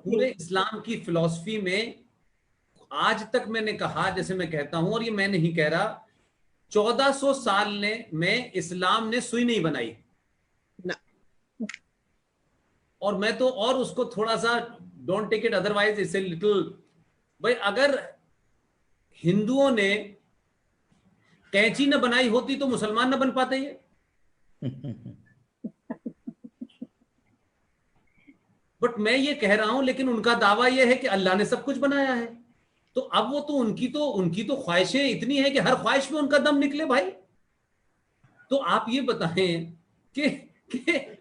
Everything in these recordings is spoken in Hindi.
पूरे इस्लाम की फिलॉसफी में आज तक मैंने कहा, जैसे मैं कहता हूं, और ये मैं नहीं कह रहा, 1400 साल में इस्लाम ने सुई नहीं बनाई ना। और मैं तो और उसको थोड़ा सा, don't take it otherwise, it's a little, भाई अगर हिंदुओं ने कैंची न बनाई होती तो मुसलमान न बन पाते ये। बट मैं ये कह रहा हूं, लेकिन उनका दावा ये है कि अल्लाह ने सब कुछ बनाया है। तो अब वो तो उनकी तो ख्वाहिशें इतनी है कि हर ख्वाहिश में उनका दम निकले भाई। तो आप ये बताएं कि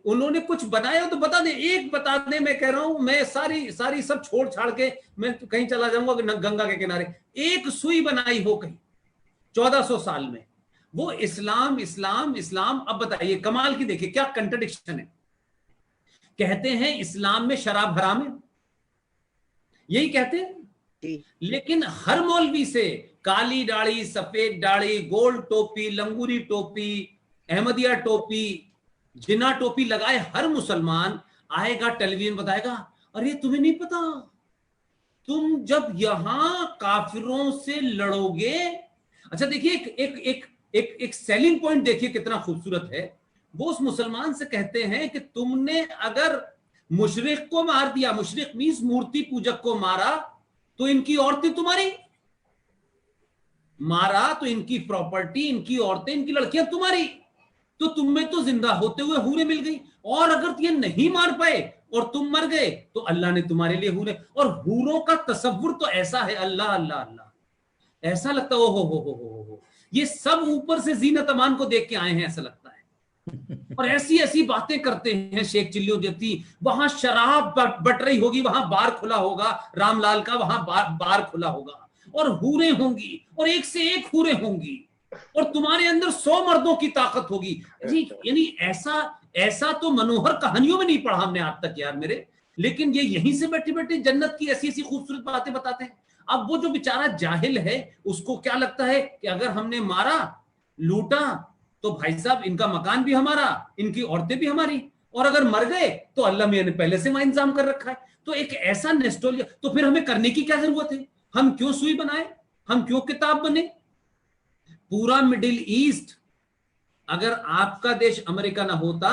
उन्होंने कुछ बनाया तो बता दें, एक बता दें। मैं कह रहा हूं, मैं सारी सारी सब छोड़ छाड़ के मैं तो कहीं चला जाऊंगा गंगा के किनारे, एक सुई बनाई हो कहीं 1400 साल में, वो इस्लाम इस्लाम इस्लाम। अब बताइए कमाल की, देखिए क्या कंट्रडिक्शन है। कहते हैं इस्लाम में शराब हराम है, यही कहते हैं, लेकिन हर मौलवी से काली दाढ़ी, सफेद दाढ़ी, गोल्ड टोपी, लंगूरी टोपी, अहमदिया टोपी, जिना टोपी लगाए हर मुसलमान आएगा टेलीविजन बताएगा, अरे तुम्हें नहीं पता, तुम जब यहां काफिरों से लड़ोगे। अच्छा देखिए, एक एक एक एक एक सेलिंग पॉइंट देखिए कितना खूबसूरत है। वो उस मुसलमान से कहते हैं कि तुमने अगर मुशरिक को मार दिया, मुशरिक मींस मूर्ति पूजक को मारा, तो इनकी औरतें तुम्हारी, मारा तो इनकी प्रॉपर्टी, इनकी औरतें, इनकी लड़कियां तुम्हारी, तो तुम्हें तो जिंदा होते हुए हूरें मिल गई। और अगर ये नहीं मार पाए और तुम मर गए तो अल्लाह ने तुम्हारे लिए हूरें। और हूरों का तसव्वुर तो ऐसा है, अल्लाह अल्लाह अल्लाह, ऐसा लगता है ओ हो, ये सब ऊपर से जीनत अमान को देख के आए हैं ऐसा लगता है। और ऐसी ऐसी बातें करते हैं शेख चिल्लियों जैसी, वहां शराब बट रही होगी, वहां बार खुला होगा रामलाल का, वहां बार खुला होगा और हूरें होंगी और एक से एक हूरें होंगी और तुम्हारे अंदर 100 मर्दों की ताकत होगी। यानी ऐसा ऐसा तो मनोहर कहानियों में नहीं पढ़ा हमने आज तक यार मेरे, लेकिन ये यहीं से बैठे बैठे जन्नत की ऐसी ऐसी खूबसूरत बातें बताते हैं। अब वो जो बेचारा जाहिल है उसको क्या लगता है कि अगर हमने मारा लूटा तो भाई साहब इनका मकान भी हमारा, इनकी औरतें भी हमारी, और अगर मर गए तो अल्लाह मियां ने पहले से वहां इंतजाम कर रखा है। तो एक ऐसा नेस्टोलिया, तो फिर हमें करने की क्या जरूरत है? हम क्यों सुई बनाए, हम क्यों किताब बने? पूरा मिडिल ईस्ट, अगर आपका देश अमेरिका ना होता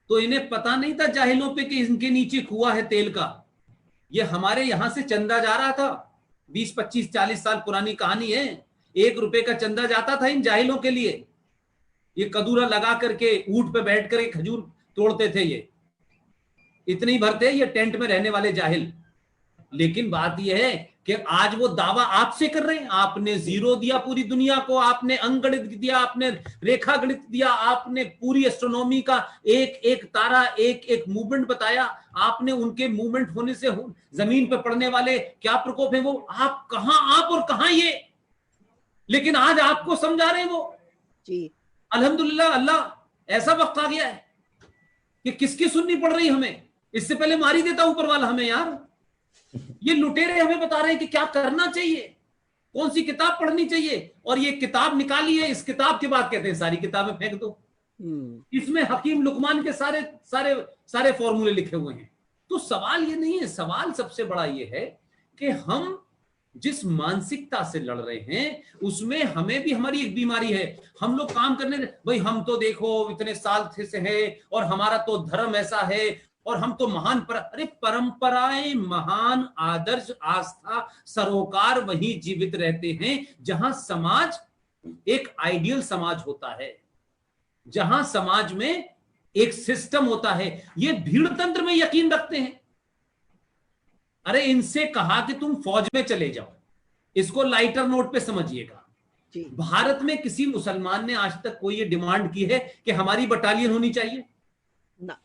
तो इन्हें पता नहीं था जाहिलों पे कि इनके नीचे कुआं है तेल का। ये हमारे यहां से चंदा जा रहा था, 20 25 40 साल पुरानी कहानी है। 1 रुपए का चंदा जाता था इन जाहिलों के लिए। ये कदूरा लगा करके ऊंट पे बैठ कर खजूर तोड़ते थे, ये इतने ही भरते ये टेंट में रहने वाले जाहिल। लेकिन बात यह है कि आज वो दावा आपसे कर रहे हैं, आपने जीरो दिया पूरी दुनिया को, आपने अंगणित दिया, आपने रेखा गणित दिया, आपने पूरी एस्ट्रोनॉमी का एक एक तारा, एक एक मूवमेंट बताया, आपने उनके मूवमेंट होने से जमीन पर पड़ने वाले क्या प्रकोप है वो, आप कहां, आप और कहां ये, लेकिन आज आपको समझा रहे हैं वो जी। अल्हम्दुलिल्लाह, अल्लाह ऐसा वक्त आ गया है कि किसकी सुननी पड़ रही हमें, इससे पहले मार ही देता ऊपर वाला हमें यार। ये लुटेरे हमें बता रहे हैं कि क्या करना चाहिए, कौन सी किताब पढ़नी चाहिए, और ये किताब निकाली है, इस किताब के बाद कहते हैं सारी किताबें फेंक दो, इसमें हकीम लुकमान के सारे सारे सारे फॉर्मूले लिखे हुए हैं। तो सवाल ये नहीं है, सवाल सबसे बड़ा ये है कि हम जिस मानसिकता से लड़ रहे हैं उसमें हमें भी हमारी एक बीमारी है। हम लोग काम करने, भाई हम तो देखो इतने साल से है और हमारा तो धर्म ऐसा है और हम तो महान अरे परंपराएं, महान आदर्श, आस्था, सरोकार वहीं जीवित रहते हैं जहां समाज एक आइडियल समाज होता है, जहां समाज में एक सिस्टम होता है। ये भीड़ तंत्र में यकीन रखते हैं। अरे इनसे कहा कि तुम फौज में चले जाओ, इसको लाइटर नोट पे समझिएगा। भारत में किसी मुसलमान ने आज तक कोई ये डिमांड की है कि हमारी बटालियन होनी चाहिए ना।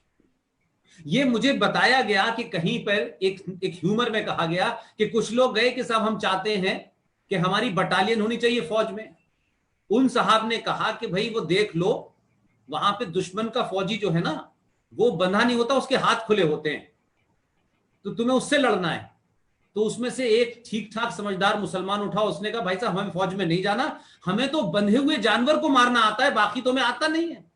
ये मुझे बताया गया कि कहीं पर एक ह्यूमर में कहा गया कि कुछ लोग गए कि साहब हम चाहते हैं कि हमारी बटालियन होनी चाहिए फौज में। उन साहब ने कहा कि भाई वो देख लो, वहां पे दुश्मन का फौजी जो है ना वो बंधा नहीं होता, उसके हाथ खुले होते हैं, तो तुम्हें उससे लड़ना है। तो उसमें से एक ठीक ठाक समझदार मुसलमान उठा, उसने कहा भाई साहब हमें फौज में नहीं जाना, हमें तो बंधे हुए जानवर को मारना आता है, बाकी तो हमें आता नहीं है।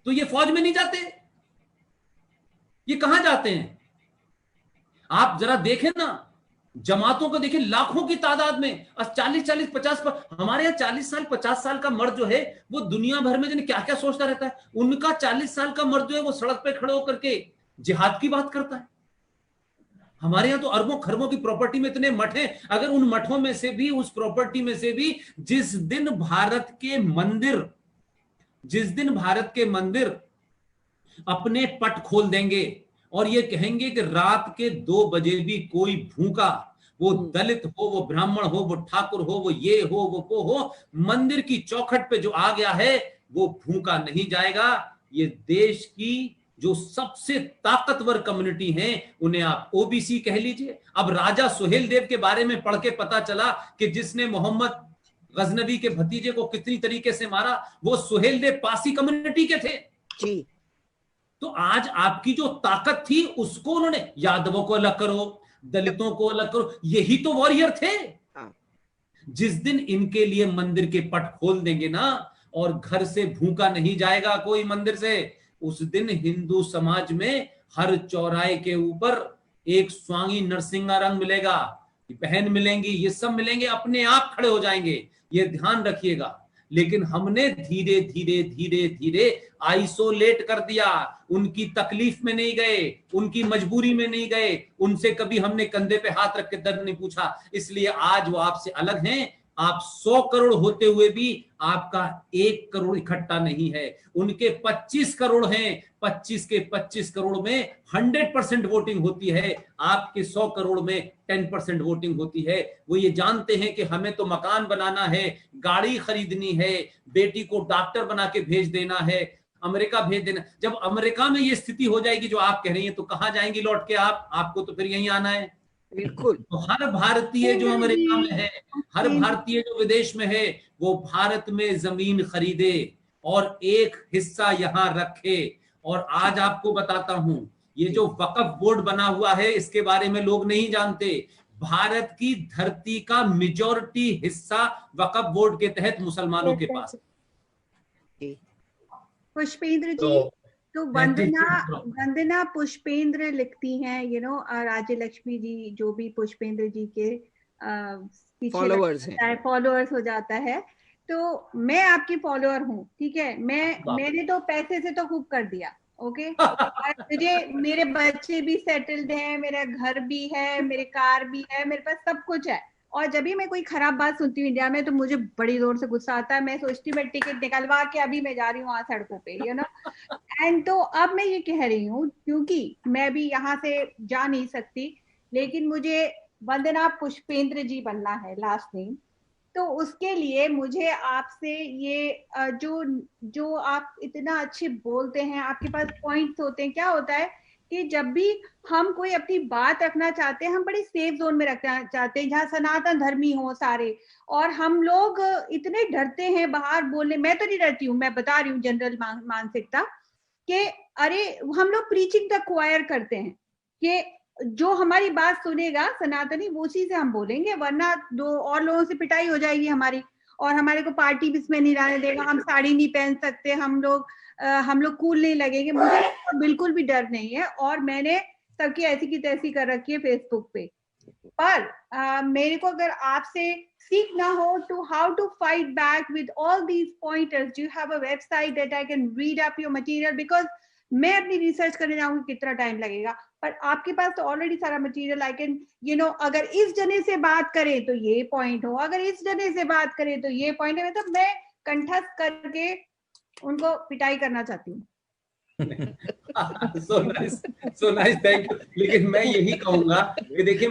तो ये फौज में नहीं जाते, ये कहां जाते हैं? आप जरा देखें ना, जमातों को देखें, लाखों की तादाद में, 40-40 50 पर, हमारे यहाँ 40 साल 50 साल का मर्द जो है वो दुनिया भर में जाने क्या क्या सोचता रहता है। उनका 40 साल का मर्द जो है वो सड़क पे खड़े होकर के जिहाद की बात करता है। हमारे यहाँ तो अरबों खरबों की प्रॉपर्टी में इतने मठ हैं, अगर उन मठों में से भी, उस प्रॉपर्टी में से भी जिस दिन भारत के मंदिर अपने पट खोल देंगे और ये कहेंगे कि रात के 2 बजे भी कोई भूखा, वो दलित हो, वो ब्राह्मण हो, वो ठाकुर हो, वो ये हो, वो हो, मंदिर की चौखट पे जो आ गया है वो भूखा नहीं जाएगा। ये देश की जो सबसे ताकतवर कम्युनिटी है उन्हें आप ओबीसी कह लीजिए। अब राजा सुहेल देव के बारे में पढ़ के पता चला कि जिसने मोहम्मद गजनवी के भतीजे को कितनी तरीके से मारा, वो सुहेल देव पासी कम्युनिटी के थे जी। तो आज आपकी जो ताकत थी उसको उन्होंने, यादवों को अलग करो, दलितों को अलग करो, यही तो वॉरियर थे। जिस दिन इनके लिए मंदिर के पट खोल देंगे ना और घर से भूखा नहीं जाएगा कोई मंदिर से, उस दिन हिंदू समाज में हर चौराहे के ऊपर एक स्वांगी नरसिंहा रंग मिलेगा, बहन मिलेंगी, ये सब मिलेंगे, अपने आप खड़े हो जाएंगे, ये ध्यान रखिएगा। लेकिन हमने धीरे धीरे धीरे धीरे आइसोलेट कर दिया, उनकी तकलीफ में नहीं गए, उनकी मजबूरी में नहीं गए, उनसे कभी हमने कंधे पे हाथ रख के दर्द नहीं पूछा, इसलिए आज वो आपसे अलग हैं। आप 100 करोड़ होते हुए भी आपका 1 करोड़ इकट्ठा नहीं है, उनके 25 करोड़ हैं, 25 के 25 करोड़ में 100% वोटिंग होती है, आपके 100 करोड़ में 10% वोटिंग होती है। वो ये जानते हैं कि हमें तो मकान बनाना है, गाड़ी खरीदनी है, बेटी को डॉक्टर बना के भेज देना है, अमेरिका भेज देना। जब अमेरिका में ये स्थिति हो जाएगी जो आप कह रही हैं तो कहां जाएंगी लौट के आप? आपको तो फिर यहीं आना है। बिल्कुल। तो हर भारतीय जो अमेरिका में है, हर भारतीय जो विदेश में है, वो भारत में जमीन खरीदे और एक हिस्सा यहां रखे। और आज आपको बताता हूं, ये जो वक्फ बोर्ड बना हुआ है इसके बारे में लोग नहीं जानते, भारत की धरती का मेजॉरिटी हिस्सा वक्फ बोर्ड के तहत मुसलमानों के पास। पुष्पेंद्र जी, तो वंदना पुष्पेंद्र लिखती हैं, राज्य लक्ष्मी जी जो भी पुष्पेंद्र जी के फॉलोअर्स हो जाता है, तो मैं आपकी फॉलोअर हूँ, ठीक है। मैंने तो पैसे से तो खूब कर दिया, ओके। मुझे, मेरे बच्चे भी सेटल्ड हैं, मेरा घर भी है, मेरे कार भी है, मेरे पास सब कुछ है। और जब भी मैं कोई खराब बात सुनती हूँ इंडिया में तो मुझे बड़ी जोर से गुस्सा आता है, मैं सोचती हूँ मैं टिकट निकलवा के अभी मैं जा रही हूँ वहां सड़कों पे, एंड तो अब मैं ये कह रही हूँ, क्योंकि मैं भी यहाँ से जा नहीं सकती, लेकिन मुझे वंदना पुष्पेंद्र जी बनना है लास्ट नेम, तो उसके लिए मुझे आपसे ये जो आप इतना अच्छे बोलते हैं, आपके पास पॉइंट्स होते हैं, क्या होता है कि जब भी हम कोई अपनी बात रखना चाहते हैं, हम बड़ी सेफ जोन में रखना चाहते हैं जहाँ सनातन धर्मी हो सारे, और हम लोग इतने डरते हैं बाहर बोलने। मैं तो नहीं डरती हूँ, मैं बता रही हूँ जनरल मानसिकता कि अरे हम लोग प्रीचिंग द क्वायर करते हैं कि जो हमारी बात सुनेगा सनातनी वो उसी से हम बोलेंगे, वरना 2 और लोगों से पिटाई हो जाएगी हमारी, और हमारे को पार्टी भी इसमें नहीं रहने देगा, हम साड़ी नहीं पहन सकते, हम लोग कूल नहीं लगेंगे। मुझे तो बिल्कुल भी डर नहीं है, और मैंने सबकी ऐसी की तैसी कर रखी है फेसबुक पे। पर मेरे को अगर आपसे सीखना हो to how to fight back with all these pointers, do you have a website that I can read up your material? Because मैं अपनी रिसर्च करने जाऊंगी कितना टाइम लगेगा, पर आपके पास तो ऑलरेडी सारा मटेरियल, आई कैन अगर इस जने से बात करें तो ये पॉइंट हो, अगर इस जने से बात करें तो ये पॉइंट है, मतलब मैं कंठस्थ करके उनको पिटाई करना चाहती हूँ। so nice, thank you. लेकिन मैं यही कहूंगा कि देखिए,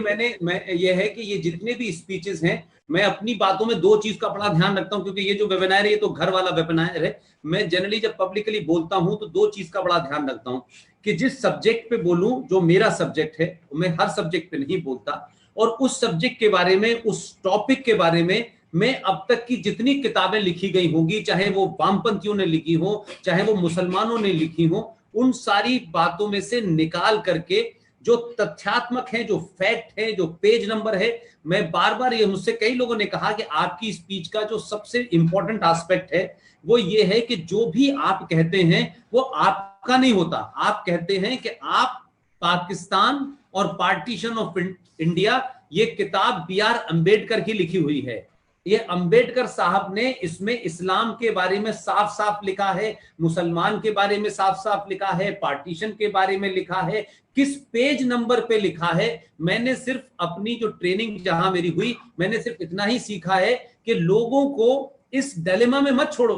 ये है कि ये जितने भी स्पीचेस हैं, मैं अपनी बातों में 2 चीज का बड़ा ध्यान रखता हूं, क्योंकि ये जो वेबिनार है ये तो घर वाला वेबिनार है। मैं जनरली जब पब्लिकली बोलता हूं तो 2 चीज का बड़ा ध्यान रखता हूं कि जिस सब्जेक्ट पे बोलूं, जो मेरा सब्जेक्ट है, मैं हर सब्जेक्ट पे नहीं बोलता, और उस सब्जेक्ट के बारे में, उस टॉपिक के बारे में मैं अब तक की जितनी किताबें लिखी गई होंगी, चाहे वो वामपंथियों ने लिखी हो, चाहे वो मुसलमानों ने लिखी हो, उन सारी बातों में से निकाल करके जो तथ्यात्मक है, जो फैक्ट है, जो पेज नंबर है। मैं बार बार, ये मुझसे कई लोगों ने कहा कि आपकी स्पीच का जो सबसे इंपॉर्टेंट एस्पेक्ट है वो ये है कि जो भी आप कहते हैं वो आपका नहीं होता। आप कहते हैं कि आप पाकिस्तान और पार्टीशन ऑफ इंडिया, ये किताब B.R. अंबेडकर की लिखी हुई है। ये अंबेडकर साहब ने इसमें इस्लाम के बारे में साफ साफ लिखा है, मुसलमान के बारे में साफ साफ लिखा है, पार्टीशन के बारे में लिखा है, किस पेज नंबर पे लिखा है। मैंने सिर्फ अपनी जो ट्रेनिंग जहां मेरी हुई, मैंने सिर्फ इतना ही सीखा है कि लोगों को इस डिलेमा में मत छोड़ो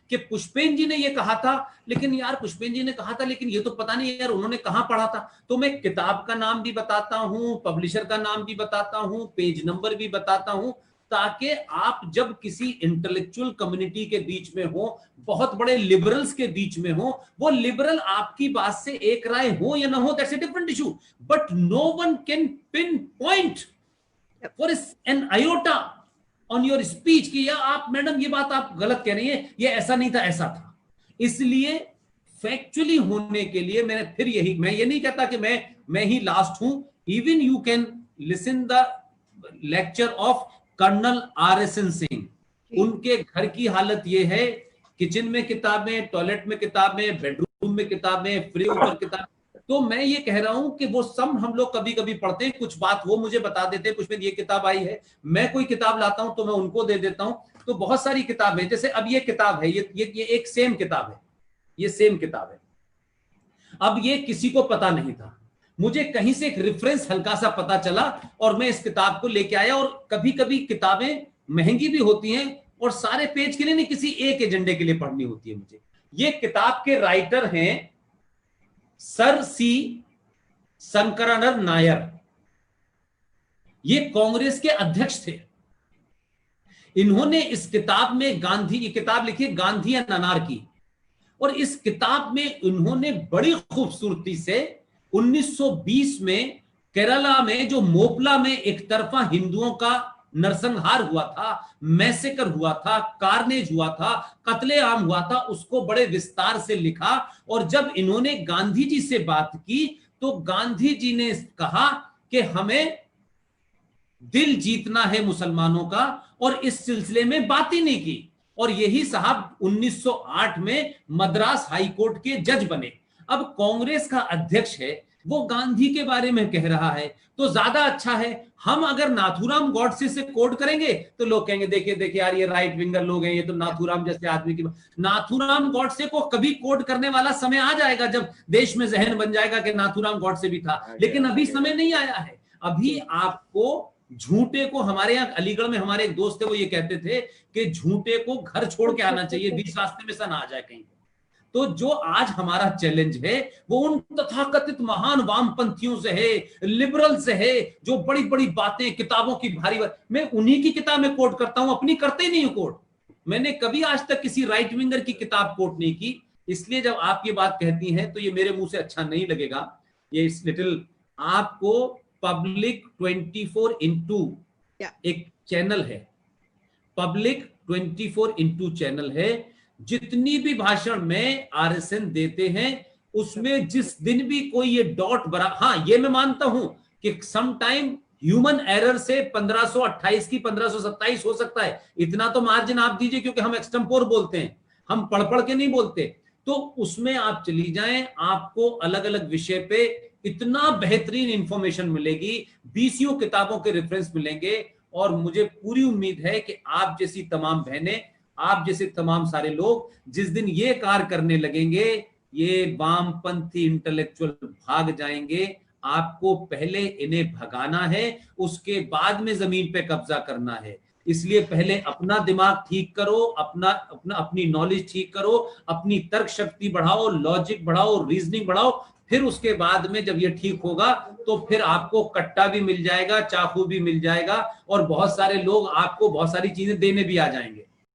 कि पुष्पेन जी ने ये कहा था, लेकिन यार पुष्पेन जी ने कहा था, लेकिन ये तो पता नहीं यार उन्होंने कहां पढ़ा था। तो मैं किताब का नाम भी बताता हूं, पब्लिशर का नाम भी बताता हूं, पेज नंबर भी बताता हूं, ताकि आप जब किसी इंटेलेक्चुअल कम्युनिटी के बीच में हो, बहुत बड़े लिबरल्स के बीच में हो, वो लिबरल आपकी बात से एक राय हो या ना हो, that's a different issue, but no one can pinpoint for an iota on your speech कि या आप मैडम ये बात आप गलत कह रही हैं, ये ऐसा नहीं था, ऐसा था। इसलिए फैक्चुअली होने के लिए मैंने फिर यही, मैं ये नहीं कहता कि मैं ही लास्ट हूं। Even you can listen the lecture of colonel RSN Singh. उनके घर की हालत ये है, किचन में किताबें, टॉयलेट में किताबें, बेडरूम में किताबें, फ्री ऊपर किताबें। तो मैं ये कह रहा हूं कि वो सब हम लोग कभी कभी पढ़ते हैं, कुछ बात वो मुझे बता देते हैं, कुछ में ये किताब आई है, मैं कोई किताब लाता हूं तो मैं उनको दे देता हूं। तो बहुत सारी किताबें, जैसे अब ये किताब है, ये एक सेम किताब है, ये सेम किताब है। अब ये किसी को पता नहीं था, मुझे कहीं से एक रेफरेंस हल्का सा पता चला और मैं इस किताब को लेके आया। और कभी कभी किताबें महंगी भी होती हैं और सारे पेज के लिए नहीं, किसी एक एजेंडे के लिए पढ़नी होती है मुझे। ये किताब के राइटर हैं सर C शंकरन नायर, ये कांग्रेस के अध्यक्ष थे। इन्होंने इस किताब में गांधी, ये किताब लिखी गांधी एंड अनारकी, और इस किताब में उन्होंने बड़ी खूबसूरती से 1920 में केरला में जो मोपला में एक तरफा हिंदुओं का नरसंहार हुआ था, मैसेकर हुआ था, कार्नेज हुआ था, कत्लेआम हुआ था, उसको बड़े विस्तार से लिखा। और जब इन्होंने गांधी जी से बात की तो गांधी जी ने कहा कि हमें दिल जीतना है मुसलमानों का, और इस सिलसिले में बात ही नहीं की। और यही साहब 1908 में मद्रास हाई कोर्ट के जज बने। अब कांग्रेस का अध्यक्ष है, वो गांधी के बारे में कह रहा है, तो ज्यादा अच्छा है। हम अगर नाथूराम गॉडसे से कोट करेंगे तो लोग कहेंगे देखिए देखिए यार ये राइट विंगर लोग हैं, ये तो नाथूराम जैसे आदमी की। नाथूराम गॉडसे को कभी कोट करने वाला समय आ जाएगा जब देश में जहन बन जाएगा कि नाथूराम गॉडसे भी था, लेकिन अभी समय नहीं आया है। अभी आपको झूठे को, हमारे यहाँ अलीगढ़ में हमारे एक दोस्त थे, वो ये कहते थे कि झूठे को घर छोड़ के आना चाहिए, बीच रास्ते में सा ना आ जाए कहीं। तो जो आज हमारा चैलेंज है वो उन तथाकथित महान वामपंथियों से है, लिबरल से है, जो बड़ी बड़ी बातें किताबों की भारी मैं उन्हीं की किताब में कोट करता हूं, अपनी करते ही नहीं हूं कोट। मैंने कभी आज तक किसी राइट विंगर की किताब कोट नहीं की। इसलिए जब आप ये बात कहती हैं तो ये मेरे मुंह से अच्छा नहीं लगेगा। ये इस लिटिल, आपको पब्लिक 24x एक चैनल है, पब्लिक 24x चैनल है। जितनी भी भाषण में RSN देते हैं उसमें जिस दिन भी कोई ये डॉट बरा, हाँ ये मैं मानता हूं कि सम टाइम ह्यूमन एरर से 1528 की 1527 हो सकता है, इतना तो मार्जिन आप दीजिए, क्योंकि हम एक्सटेम्पोर बोलते हैं, हम पढ़ पढ़ के नहीं बोलते। तो उसमें आप चली जाएं, आपको अलग अलग विषय पे इतना बेहतरीन इंफॉर्मेशन मिलेगी, 20 किताबों के रेफरेंस मिलेंगे। और मुझे पूरी उम्मीद है कि आप जैसी तमाम बहनें, आप जैसे तमाम सारे लोग जिस दिन ये कार्य करने लगेंगे, ये वामपंथी इंटेलेक्चुअल भाग जाएंगे। आपको पहले इन्हें भगाना है, उसके बाद में जमीन पे कब्जा करना है। इसलिए पहले अपना दिमाग ठीक करो, अपनी नॉलेज ठीक करो, अपनी तर्क शक्ति बढ़ाओ, लॉजिक बढ़ाओ, रीजनिंग बढ़ाओ। फिर उसके बाद में जब ये ठीक होगा तो फिर आपको कट्टा भी मिल जाएगा, चाकू भी मिल जाएगा, और बहुत सारे लोग आपको बहुत सारी चीजें देने भी आ जाएंगे।